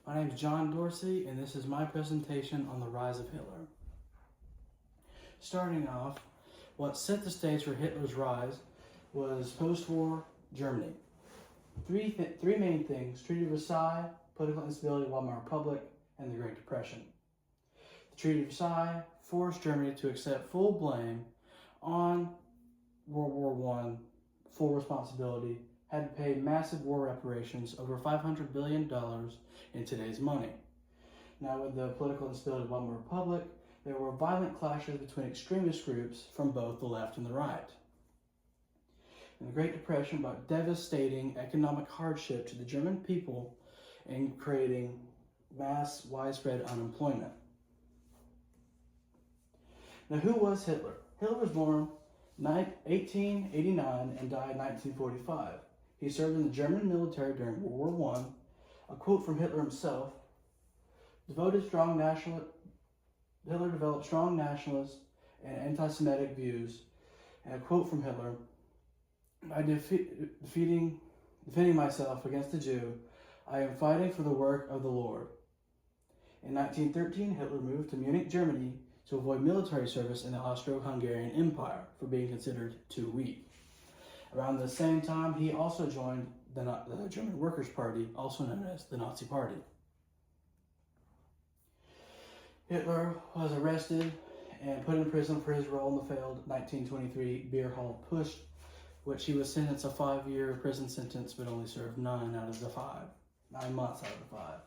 My name is John Dorsey, and this is my presentation on the rise of Hitler. Starting off, what set the stage for Hitler's rise was post-war Germany. Three main things: Treaty of Versailles, political instability, Weimar Republic, and the Great Depression. The Treaty of Versailles forced Germany to accept full blame on World War I, full responsibility, had to pay massive war reparations, over $500 billion in today's money. Now, with the political instability of the Weimar Republic, there were violent clashes between extremist groups from both the left and the right. And the Great Depression brought devastating economic hardship to the German people and creating mass, widespread unemployment. Now, who was Hitler? Hitler was born 1889 and died 1945. He served in the German military during World War I. A quote from Hitler himself: Hitler developed strong nationalist and anti-Semitic views. And a quote from Hitler: by defending myself against the Jew, I am fighting for the work of the Lord. In 1913, Hitler moved to Munich, Germany, to avoid military service in the Austro-Hungarian Empire for being considered too weak. Around the same time, he also joined the German Workers' Party, also known as the Nazi Party. Hitler was arrested and put in prison for his role in the failed 1923 Beer Hall Putsch, which he was sentenced a 5-year prison sentence, but only served 9 months out of the 5.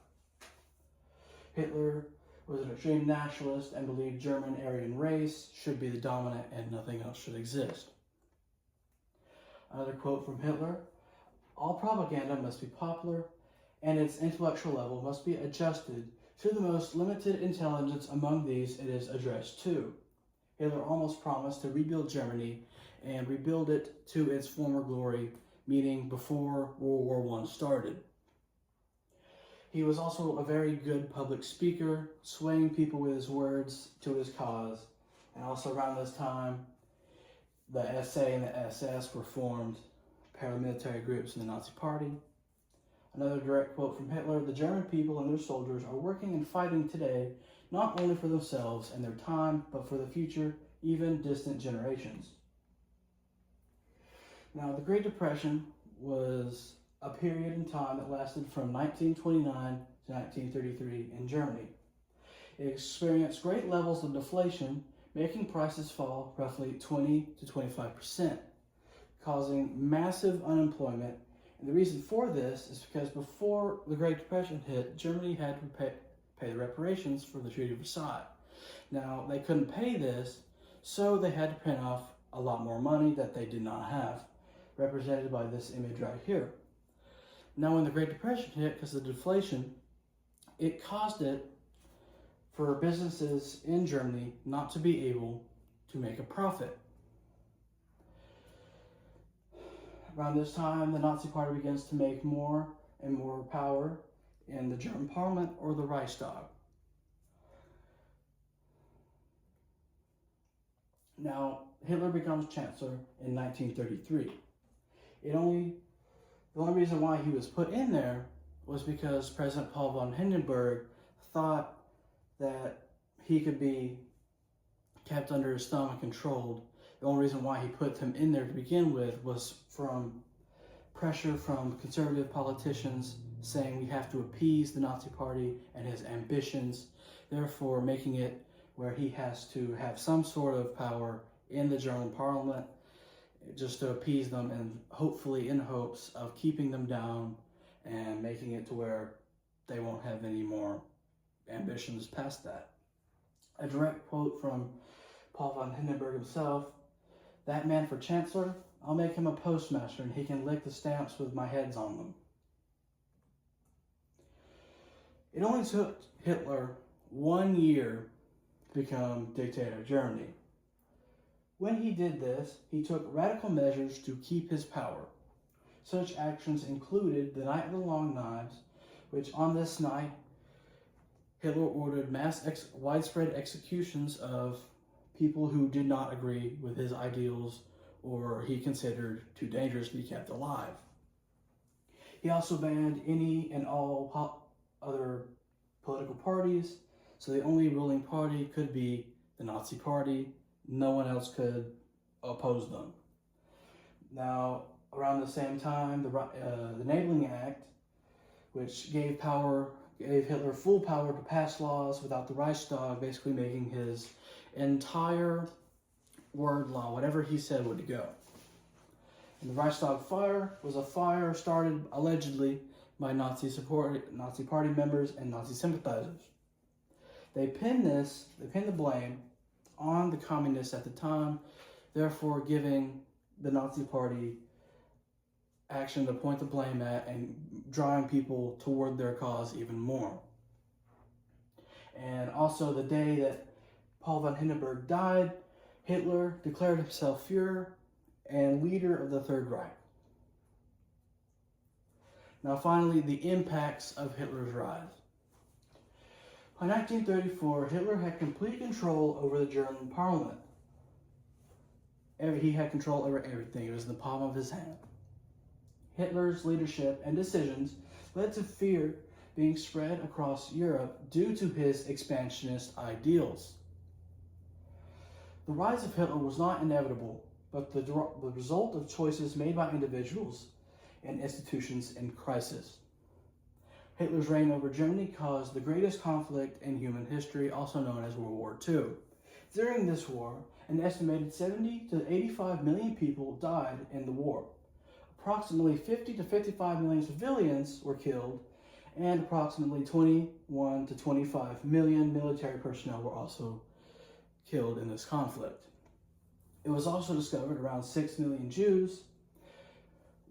Hitler was an extreme nationalist and believed German Aryan race should be the dominant and nothing else should exist. Another quote from Hitler: all propaganda must be popular, and its intellectual level must be adjusted to the most limited intelligence among these it is addressed to. Hitler almost promised to rebuild Germany and rebuild it to its former glory, meaning before World War I started. He was also a very good public speaker, swaying people with his words to his cause. And also around this time, the SA and the SS were formed, paramilitary groups in the Nazi Party. Another direct quote from Hitler: the German people and their soldiers are working and fighting today, not only for themselves and their time, but for the future, even distant generations. Now, the Great Depression was a period in time that lasted from 1929 to 1933 in Germany. It experienced great levels of deflation, making prices fall roughly 20 to 25%, causing massive unemployment. And the reason for this is because before the Great Depression hit, Germany had to pay the reparations for the Treaty of Versailles. Now, they couldn't pay this, so they had to print off a lot more money that they did not have, represented by this image right here. Now, when the Great Depression hit, because of the deflation, it caused it for businesses in Germany not to be able to make a profit. Around this time, the Nazi Party begins to make more and more power in the German Parliament, or the Reichstag. Now, Hitler becomes Chancellor in 1933. The only reason why he was put in there was because President Paul von Hindenburg thought that he could be kept under his thumb and controlled. The only reason why he put him in there to begin with was from pressure from conservative politicians saying we have to appease the Nazi Party and his ambitions, therefore making it where he has to have some sort of power in the German Parliament just to appease them, and hopefully in hopes of keeping them down and making it to where they won't have any more ambitions past that. A direct quote from Paul von Hindenburg himself: that man for Chancellor, I'll make him a postmaster and he can lick the stamps with my heads on them. It only took Hitler 1 year to become dictator of Germany. When he did this, he took radical measures to keep his power. Such actions included the Night of the Long Knives, which on this night, Hitler ordered widespread executions of people who did not agree with his ideals or he considered too dangerous to be kept alive. He also banned any and all other political parties, so the only ruling party could be the Nazi Party. No one else could oppose them. Now, around the same time, the Enabling Act, which gave Hitler full power to pass laws without the Reichstag basically making his entire word law. Whatever he said would go. And the Reichstag fire was a fire started allegedly by Nazi Party members and Nazi sympathizers. They pinned the blame on the communists at the time, therefore giving the Nazi Party action to point the blame at and drawing people toward their cause even more. And also the day that Paul von Hindenburg died, Hitler declared himself Führer and leader of the Third Reich. Now finally, the impacts of Hitler's rise. By 1934, Hitler had complete control over the German parliament. He had control over everything. It was in the palm of his hand. Hitler's leadership and decisions led to fear being spread across Europe due to his expansionist ideals. The rise of Hitler was not inevitable, but the result of choices made by individuals and institutions in crisis. Hitler's reign over Germany caused the greatest conflict in human history, also known as World War II. During this war, an estimated 70 to 85 million people died in the war. Approximately 50 to 55 million civilians were killed, and approximately 21 to 25 million military personnel were also killed in this conflict. It was also discovered around 6 million Jews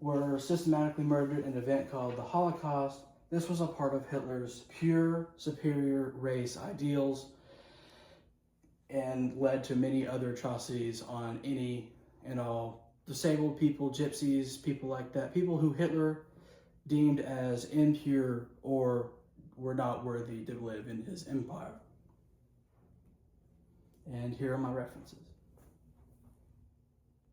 were systematically murdered in an event called the Holocaust. This was a part of Hitler's pure superior race ideals and led to many other atrocities on any and all disabled people, gypsies, people like that, people who Hitler deemed as impure or were not worthy to live in his empire. And here are my references.